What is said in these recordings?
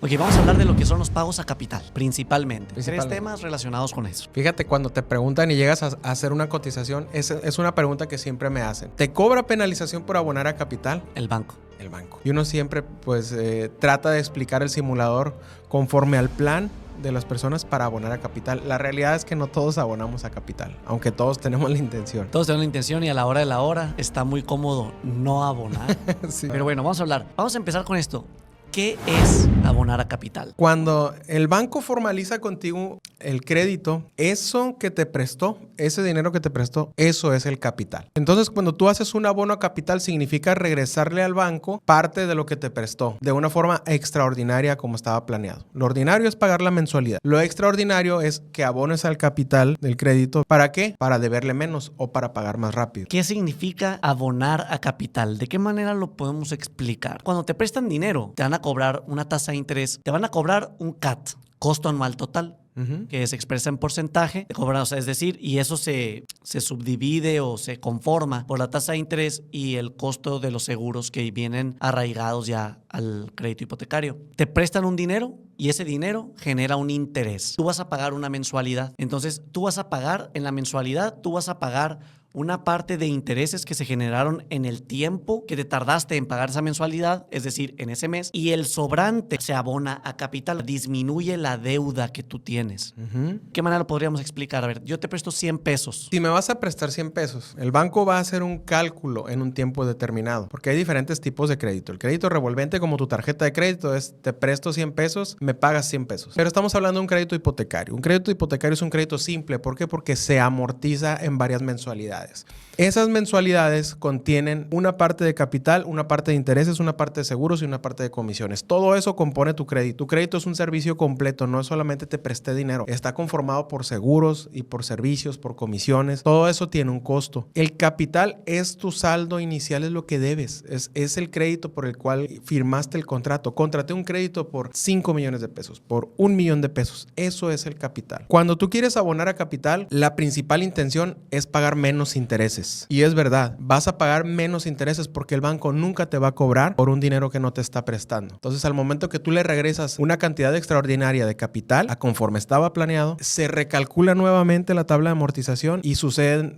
Ok, vamos a hablar de lo que son los pagos a capital, principalmente. Tres temas relacionados con eso. Fíjate, cuando te preguntan y llegas a hacer una cotización, es una pregunta que siempre me hacen. ¿Te cobra penalización por abonar a capital? El banco. El banco. Y uno siempre trata de explicar el simulador conforme al plan de las personas para abonar a capital. La realidad es que no todos abonamos a capital, aunque todos tenemos la intención. Todos tenemos la intención y a la hora de la hora está muy cómodo no abonar. Sí. Pero bueno, vamos a hablar. Vamos a empezar con esto. ¿Qué es abonar a capital? Cuando el banco formaliza contigo el crédito, eso que te prestó, ese dinero que te prestó, eso es el capital. Entonces, cuando tú haces un abono a capital, significa regresarle al banco parte de lo que te prestó, de una forma extraordinaria como estaba planeado. Lo ordinario es pagar la mensualidad. Lo extraordinario es que abones al capital del crédito. ¿Para qué? Para deberle menos o para pagar más rápido. ¿Qué significa abonar a capital? ¿De qué manera lo podemos explicar? Cuando te prestan dinero, te van a cobrar una tasa de interés, te van a cobrar un CAT, costo anual total, que se expresa en porcentaje, o sea, es decir, y eso se subdivide o se conforma por la tasa de interés y el costo de los seguros que vienen arraigados ya al crédito hipotecario. Te prestan un dinero y ese dinero genera un interés. Tú vas a pagar una mensualidad. Entonces, tú vas a pagar en la mensualidad, tú vas a pagar una parte de intereses que se generaron en el tiempo que te tardaste en pagar esa mensualidad, es decir, en ese mes, y el sobrante se abona a capital, disminuye la deuda que tú tienes. ¿Qué manera lo podríamos explicar? A ver, yo te presto 100 pesos. Si me vas a prestar 100 pesos, el banco va a hacer un cálculo en un tiempo determinado, porque hay diferentes tipos de crédito. El crédito revolvente, como tu tarjeta de crédito, es te presto 100 pesos, me pagas 100 pesos. Pero estamos hablando de un crédito hipotecario. Un crédito hipotecario es un crédito simple. ¿Por qué? Porque se amortiza en varias mensualidades. Esas mensualidades contienen una parte de capital, una parte de intereses, una parte de seguros y una parte de comisiones. Todo eso compone tu crédito. Tu crédito es un servicio completo, no es solamente te presté dinero. Está conformado por seguros y por servicios, por comisiones. Todo eso tiene un costo. El capital es tu saldo inicial, es lo que debes. Es el crédito por el cual firmaste el contrato. Contraté un crédito por 5 millones de pesos, por 1 millón de pesos. Eso es el capital. Cuando tú quieres abonar a capital, la principal intención es pagar menos intereses. Y es verdad, vas a pagar menos intereses porque el banco nunca te va a cobrar por un dinero que no te está prestando. Entonces, al momento que tú le regresas una cantidad extraordinaria de capital a conforme estaba planeado, se recalcula nuevamente la tabla de amortización y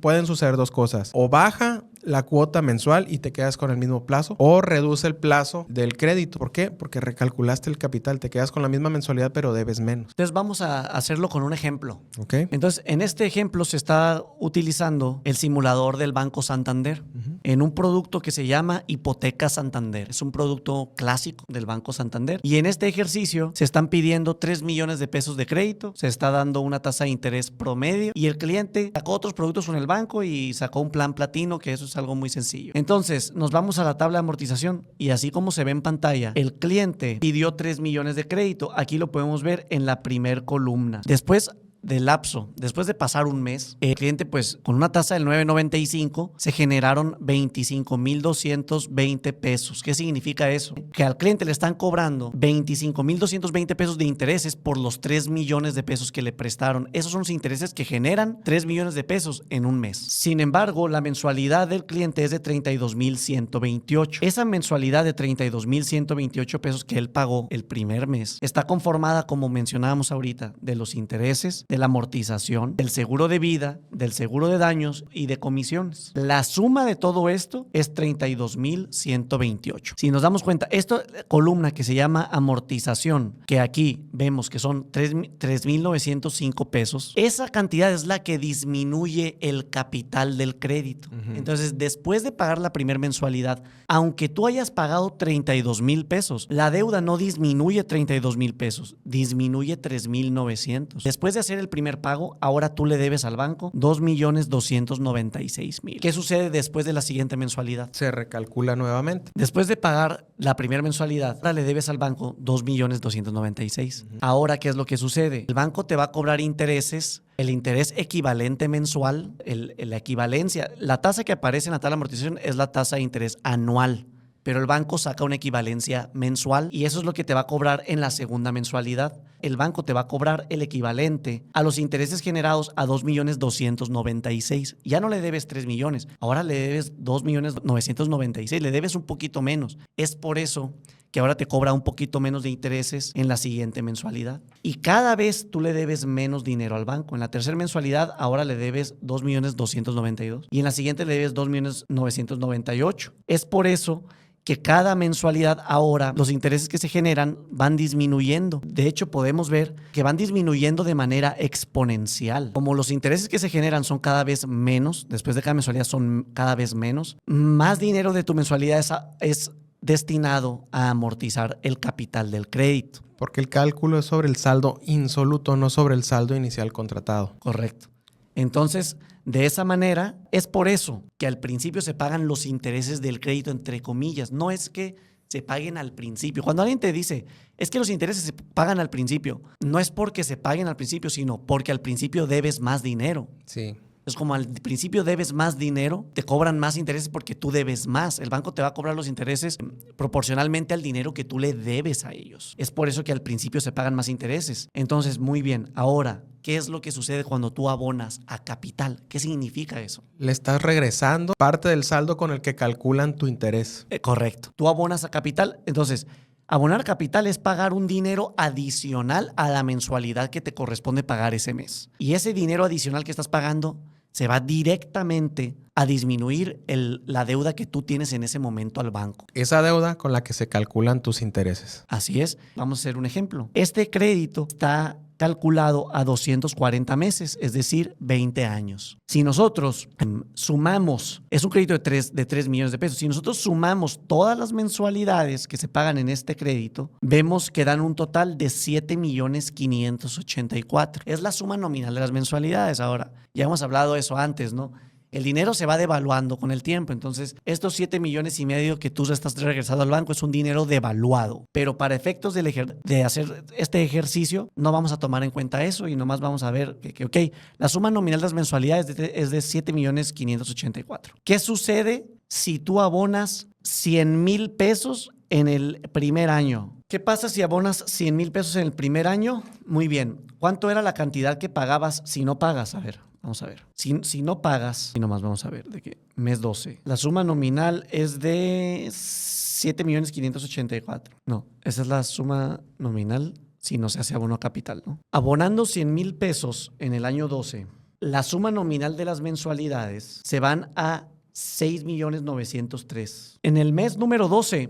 pueden suceder dos cosas. O baja la cuota mensual y te quedas con el mismo plazo, o reduce el plazo del crédito. ¿Por qué? Porque recalculaste el capital, te quedas con la misma mensualidad pero debes menos. Entonces vamos a hacerlo con un ejemplo. ¿Ok? Entonces, en este ejemplo se está utilizando el simulador del Banco Santander en un producto que se llama Hipoteca Santander. Es un producto clásico del Banco Santander. Y en este ejercicio se están pidiendo 3 millones de pesos de crédito, se está dando una tasa de interés promedio y el cliente sacó otros productos con el banco y sacó un plan platino, que eso es algo muy sencillo. Entonces, nos vamos a la tabla de amortización y así como se ve en pantalla, el cliente pidió 3 millones de crédito. Aquí lo podemos ver en la primer columna. Después del lapso, después de pasar un mes, el cliente, pues, con una tasa del 9.95, se generaron 25,220 pesos. ¿Qué significa eso? Que al cliente le están cobrando 25,220 pesos de intereses por los 3 millones de pesos que le prestaron. Esos son los intereses que generan 3 millones de pesos en un mes. Sin embargo, la mensualidad del cliente es de 32,128. Esa mensualidad de 32,128 pesos que él pagó el primer mes está conformada, como mencionábamos ahorita, de los intereses, de la amortización, del seguro de vida, del seguro de daños y de comisiones. La suma de todo esto es 32,128. Si nos damos cuenta, esta columna que se llama amortización, que aquí vemos que son 3,905 pesos, esa cantidad es la que disminuye el capital del crédito. Entonces, después de pagar la primera mensualidad, aunque tú hayas pagado 32,000 pesos, la deuda no disminuye 32,000 pesos, disminuye 3,900. Después de hacer el primer pago, ahora tú le debes al banco 2,296,000. ¿Qué sucede después de la siguiente mensualidad? Se recalcula nuevamente. Después de pagar la primera mensualidad, ahora le debes al banco 2,296,000. Ahora, ¿qué es lo que sucede? El banco te va a cobrar intereses, el interés equivalente mensual, la equivalencia. La tasa que aparece en la tabla de amortización es la tasa de interés anual, pero el banco saca una equivalencia mensual y eso es lo que te va a cobrar en la segunda mensualidad. El banco te va a cobrar el equivalente a los intereses generados a 2,296,000. Ya no le debes 3 millones, ahora le debes 2,996,000, le debes un poquito menos. Es por eso que ahora te cobra un poquito menos de intereses en la siguiente mensualidad. Y cada vez tú le debes menos dinero al banco. En la tercera mensualidad ahora le debes 2.292.000 y en la siguiente le debes 2.998.000. Es por eso que cada mensualidad ahora los intereses que se generan van disminuyendo. De hecho, podemos ver que van disminuyendo de manera exponencial. Como los intereses que se generan son cada vez menos, después de cada mensualidad son cada vez menos, más dinero de tu mensualidad es destinado a amortizar el capital del crédito. Porque el cálculo es sobre el saldo insoluto, no sobre el saldo inicial contratado. Correcto. Entonces, de esa manera, es por eso que al principio se pagan los intereses del crédito, entre comillas. No es que se paguen al principio. Cuando alguien te dice, es que los intereses se pagan al principio, no es porque se paguen al principio, sino porque al principio debes más dinero. Sí. Es como al principio debes más dinero, te cobran más intereses porque tú debes más. El banco te va a cobrar los intereses proporcionalmente al dinero que tú le debes a ellos. Es por eso que al principio se pagan más intereses. Entonces, muy bien. Ahora, ¿qué es lo que sucede cuando tú abonas a capital? ¿Qué significa eso? Le estás regresando parte del saldo con el que calculan tu interés. Correcto. Tú abonas a capital, entonces abonar capital es pagar un dinero adicional a la mensualidad que te corresponde pagar ese mes. Y ese dinero adicional que estás pagando se va directamente a disminuir la deuda que tú tienes en ese momento al banco. Esa deuda con la que se calculan tus intereses. Así es. Vamos a hacer un ejemplo. Este crédito está calculado a 240 meses, es decir, 20 años. Si nosotros sumamos, es un crédito de 3 millones de pesos, si nosotros sumamos todas las mensualidades que se pagan en este crédito, vemos que dan un total de 7.584.000. Es la suma nominal de las mensualidades. Ahora, ya hemos hablado de eso antes, ¿no? El dinero se va devaluando con el tiempo. Entonces, estos 7.5 millones que tú estás regresando al banco es un dinero devaluado. Pero para efectos de hacer este ejercicio, no vamos a tomar en cuenta eso y nomás vamos a ver que la suma nominal de las mensualidades es de 7.584.000. ¿Qué sucede si tú abonas 100,000 pesos en el primer año? ¿Qué pasa si abonas 100,000 pesos en el primer año? Muy bien. ¿Cuánto era la cantidad que pagabas si no pagas? A ver. Vamos a ver. Si no pagas, y nomás vamos a ver de qué mes 12. La suma nominal es de 7.584.000. No, esa es la suma nominal si no se hace abono a capital, ¿no? Abonando 100,000 pesos en el año 12, la suma nominal de las mensualidades se van a 6.903.000. En el mes número 12,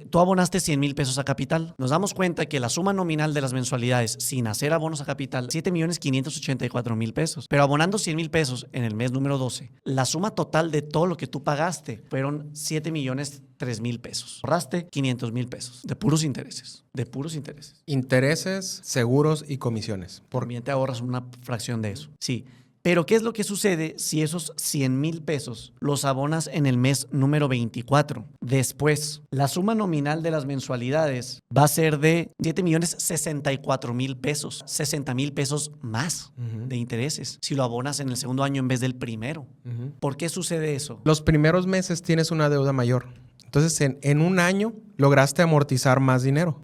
tú abonaste 100,000 pesos a capital. Nos damos cuenta que la suma nominal de las mensualidades sin hacer abonos a capital, 7.584.000 pesos. Pero abonando 100,000 pesos en el mes número 12, la suma total de todo lo que tú pagaste fueron 7.003.000 pesos. Ahorraste 500,000 pesos de puros intereses. De puros intereses. Intereses, seguros y comisiones. También te ahorras una fracción de eso. Sí. Pero ¿qué es lo que sucede si esos 100,000 pesos los abonas en el mes número 24? Después, la suma nominal de las mensualidades va a ser de 7.064.000 pesos, 60,000 pesos más de intereses si lo abonas en el segundo año en vez del primero. ¿Por qué sucede eso? Los primeros meses tienes una deuda mayor. Entonces, en un año lograste amortizar más dinero,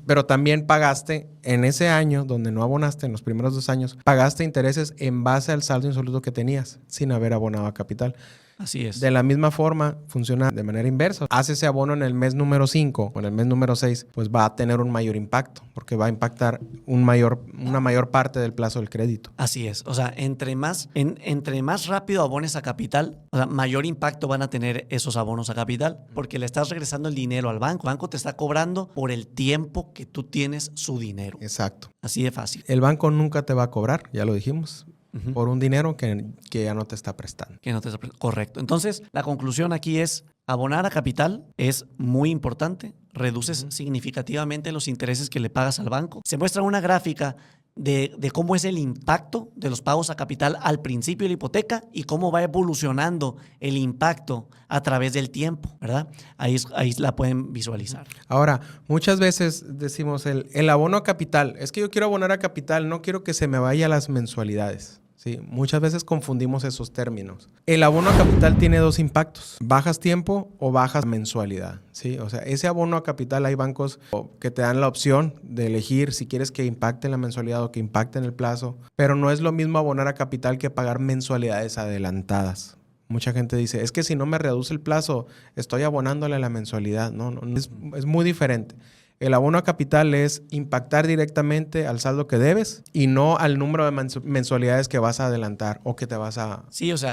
pero también pagaste en ese año donde no abonaste, en los primeros 2 años, pagaste intereses en base al saldo insoluto que tenías sin haber abonado a capital. Así es. De la misma forma, funciona de manera inversa. Hace ese abono en el mes número 5 o en el mes número 6, pues va a tener un mayor impacto, porque va a impactar una mayor parte del plazo del crédito. Así es. O sea, entre más rápido abones a capital, o sea, mayor impacto van a tener esos abonos a capital, porque le estás regresando el dinero al banco. El banco te está cobrando por el tiempo que tú tienes su dinero. Exacto. Así de fácil. El banco nunca te va a cobrar, ya lo dijimos. Por un dinero que ya no te está prestando. Correcto. Entonces, la conclusión aquí es, abonar a capital es muy importante. Reduces significativamente los intereses que le pagas al banco. Se muestra una gráfica de cómo es el impacto de los pagos a capital al principio de la hipoteca y cómo va evolucionando el impacto a través del tiempo, ¿verdad? Ahí la pueden visualizar. Ahora, muchas veces decimos el abono a capital. Es que yo quiero abonar a capital, no quiero que se me vaya las mensualidades. Sí, muchas veces confundimos esos términos. El abono a capital tiene 2 impactos. Bajas tiempo o bajas mensualidad. ¿Sí? O sea, ese abono a capital hay bancos que te dan la opción de elegir si quieres que impacte en la mensualidad o que impacte en el plazo. Pero no es lo mismo abonar a capital que pagar mensualidades adelantadas. Mucha gente dice, es que si no me reduce el plazo, estoy abonándole la mensualidad. No, es muy diferente. El abono a capital es impactar directamente al saldo que debes y no al número de mensualidades que vas a adelantar o que te vas a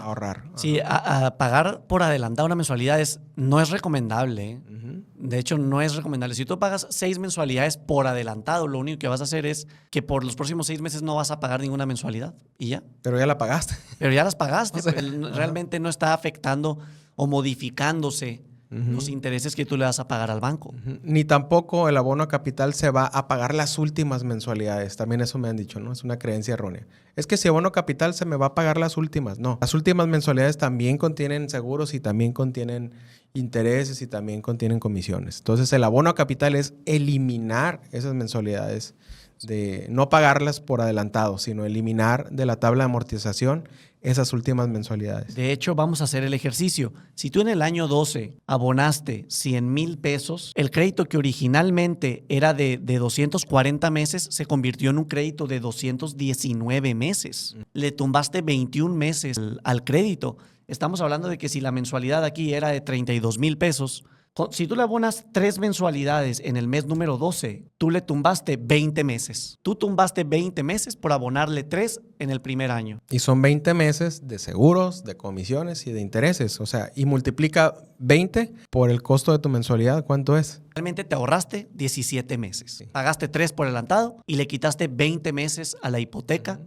ahorrar. Sí, a pagar por adelantado una mensualidad no es recomendable. ¿Eh? Uh-huh. De hecho, no es recomendable. Si tú pagas 6 mensualidades por adelantado, lo único que vas a hacer es que por los próximos 6 meses no vas a pagar ninguna mensualidad y ya. Pero ya la pagaste. Pero ya las pagaste. O sea, realmente no está afectando o modificándose los intereses que tú le vas a pagar al banco. Ni tampoco el abono a capital se va a pagar las últimas mensualidades. También eso me han dicho, ¿no? Es una creencia errónea. Es que si abono a capital se me va a pagar las últimas. No, las últimas mensualidades también contienen seguros y también contienen intereses y también contienen comisiones. Entonces el abono a capital es eliminar esas mensualidades, de no pagarlas por adelantado, sino eliminar de la tabla de amortización esas últimas mensualidades. De hecho, vamos a hacer el ejercicio. Si tú en el año 12 abonaste 100,000 pesos, el crédito que originalmente era de 240 meses se convirtió en un crédito de 219 meses. Le tumbaste 21 meses al crédito. Estamos hablando de que si la mensualidad aquí era de 32,000 pesos, si tú le abonas 3 mensualidades en el mes número 12, tú le tumbaste 20 meses. Tú tumbaste 20 meses por abonarle 3 en el primer año. Y son 20 meses de seguros, de comisiones y de intereses. O sea, y multiplica 20 por el costo de tu mensualidad. ¿Cuánto es? Realmente te ahorraste 17 meses. Sí. Pagaste 3 por adelantado y le quitaste 20 meses a la hipoteca.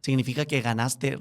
Significa que ganaste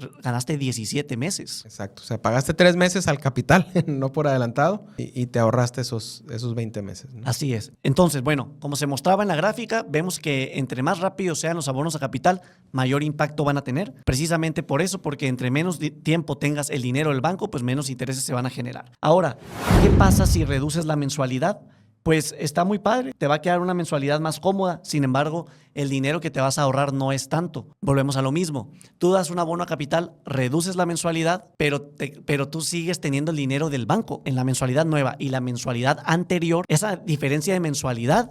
17 meses. Exacto. O sea, pagaste 3 meses al capital, no por adelantado, y te ahorraste esos 20 meses, ¿no? Así es. Entonces, bueno, como se mostraba en la gráfica, vemos que entre más rápidos sean los abonos a capital, mayor impacto van a tener. Precisamente por eso, porque entre menos tiempo tengas el dinero del banco, pues menos intereses se van a generar. Ahora, ¿qué pasa si reduces la mensualidad? Pues está muy padre, te va a quedar una mensualidad más cómoda, sin embargo, el dinero que te vas a ahorrar no es tanto. Volvemos a lo mismo, tú das un abono a capital, reduces la mensualidad, pero tú sigues teniendo el dinero del banco en la mensualidad nueva y la mensualidad anterior. Esa diferencia de mensualidad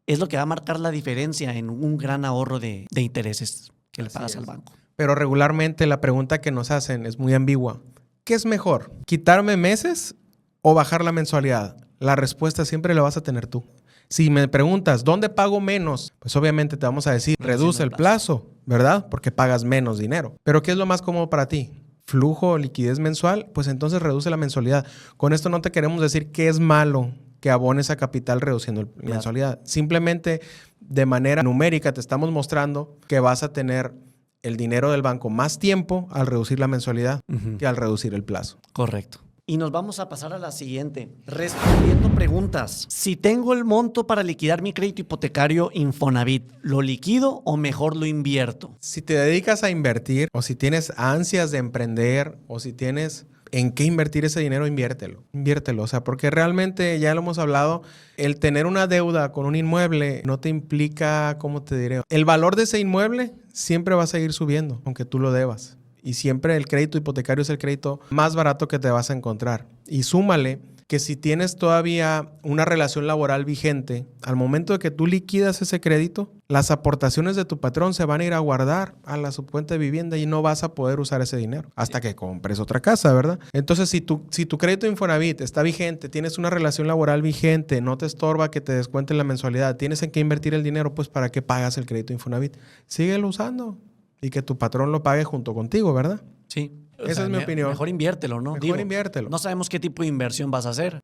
es lo que va a marcar la diferencia en un gran ahorro de intereses que le pagas al banco. Pero regularmente la pregunta que nos hacen es muy ambigua. ¿Qué es mejor? ¿Quitarme meses o bajar la mensualidad? La respuesta siempre la vas a tener tú. Si me preguntas, ¿dónde pago menos? Pues obviamente te vamos a decir, reduce el plazo, ¿verdad? Porque pagas menos dinero. Pero ¿qué es lo más cómodo para ti? ¿Flujo o liquidez mensual? Pues entonces reduce la mensualidad. Con esto no te queremos decir que es malo que abones a capital reduciendo la mensualidad. Simplemente de manera numérica te estamos mostrando que vas a tener el dinero del banco más tiempo al reducir la mensualidad que al reducir el plazo. Correcto. Y nos vamos a pasar a la siguiente. Respondiendo preguntas. Si tengo el monto para liquidar mi crédito hipotecario Infonavit, ¿lo liquido o mejor lo invierto? Si te dedicas a invertir o si tienes ansias de emprender o si tienes en qué invertir ese dinero, inviértelo. Inviértelo. O sea, porque realmente ya lo hemos hablado, el tener una deuda con un inmueble no te implica, ¿cómo te diré? El valor de ese inmueble siempre va a seguir subiendo, aunque tú lo debas. Y siempre el crédito hipotecario es el crédito más barato que te vas a encontrar. Y súmale que si tienes todavía una relación laboral vigente, al momento de que tú liquidas ese crédito, las aportaciones de tu patrón se van a ir a guardar a la subcuenta de vivienda y no vas a poder usar ese dinero hasta que compres otra casa, ¿verdad? Entonces, si tu crédito Infonavit está vigente, tienes una relación laboral vigente, no te estorba que te descuenten la mensualidad, tienes en qué invertir el dinero, pues ¿para qué pagas el crédito Infonavit? Síguelo usando. Y que tu patrón lo pague junto contigo, ¿verdad? Sí. Esa es mi opinión. Mejor inviértelo, ¿no? Mejor inviértelo. No sabemos qué tipo de inversión vas a hacer.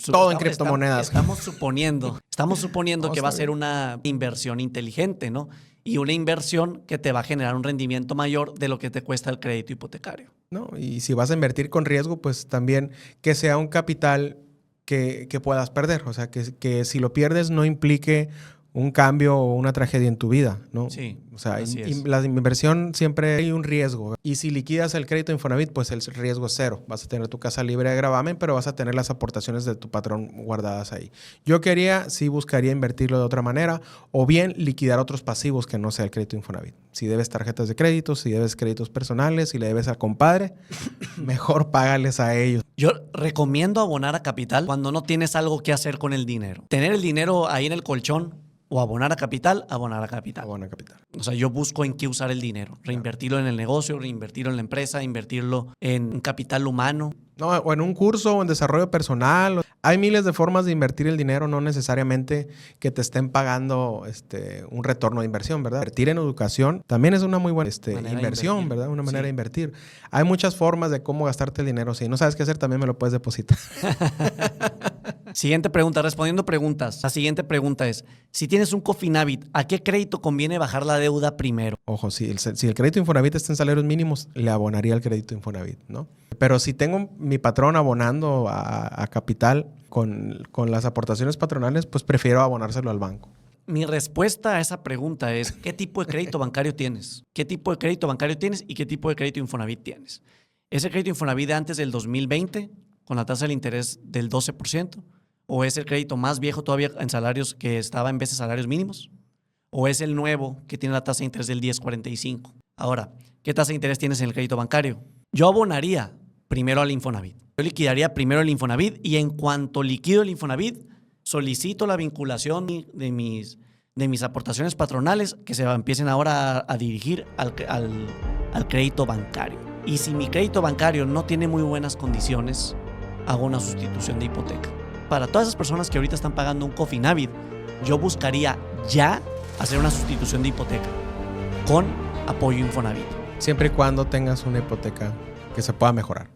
Todo en criptomonedas. Estamos suponiendo que va a ser una inversión inteligente, ¿no? Y una inversión que te va a generar un rendimiento mayor de lo que te cuesta el crédito hipotecario. No, y si vas a invertir con riesgo, pues también que sea un capital que puedas perder. O sea, que si lo pierdes no implique un cambio o una tragedia en tu vida, ¿no? Sí, o sea, así la inversión siempre hay un riesgo. Y si liquidas el crédito Infonavit, pues el riesgo es cero. Vas a tener tu casa libre de gravamen, pero vas a tener las aportaciones de tu patrón guardadas ahí. Yo buscaría invertirlo de otra manera o bien liquidar otros pasivos que no sea el crédito Infonavit. Si debes tarjetas de crédito, si debes créditos personales, si le debes al compadre, mejor págales a ellos. Yo recomiendo abonar a capital cuando no tienes algo que hacer con el dinero. Tener el dinero ahí en el colchón O abonar a capital, abonar a capital. Abona capital. O sea, yo busco en qué usar el dinero. Reinvertirlo en el negocio, reinvertirlo en la empresa, invertirlo en capital humano. No, o en un curso o en desarrollo personal. Hay miles de formas de invertir el dinero, no necesariamente que te estén pagando un retorno de inversión, ¿verdad? Invertir en educación también es una muy buena inversión, ¿verdad? Una manera de invertir. Hay muchas formas de cómo gastarte el dinero. Si no sabes qué hacer, también me lo puedes depositar. Siguiente pregunta, respondiendo preguntas. La siguiente pregunta es, si tienes un Cofinavit, ¿a qué crédito conviene bajar la deuda primero? Ojo, si el crédito Infonavit está en salarios mínimos, le abonaría el crédito Infonavit, ¿no? Pero si tengo mi patrón abonando a capital con las aportaciones patronales, pues prefiero abonárselo al banco. Mi respuesta a esa pregunta es, ¿qué tipo de crédito bancario tienes? ¿Qué tipo de crédito bancario tienes y qué tipo de crédito Infonavit tienes? ¿Es el crédito Infonavit de antes del 2020 con la tasa de interés del 12%? ¿O es el crédito más viejo todavía en salarios que estaba en vez de salarios mínimos? ¿O es el nuevo que tiene la tasa de interés del 10.45? Ahora, ¿qué tasa de interés tienes en el crédito bancario? Yo abonaría primero al Infonavit. Yo liquidaría primero el Infonavit y en cuanto liquido el Infonavit, solicito la vinculación de mis aportaciones patronales que se empiecen ahora a dirigir al crédito bancario. Y si mi crédito bancario no tiene muy buenas condiciones, hago una sustitución de hipoteca. Para todas esas personas que ahorita están pagando un Cofinavit, yo buscaría ya hacer una sustitución de hipoteca con apoyo Infonavit. Siempre y cuando tengas una hipoteca que se pueda mejorar.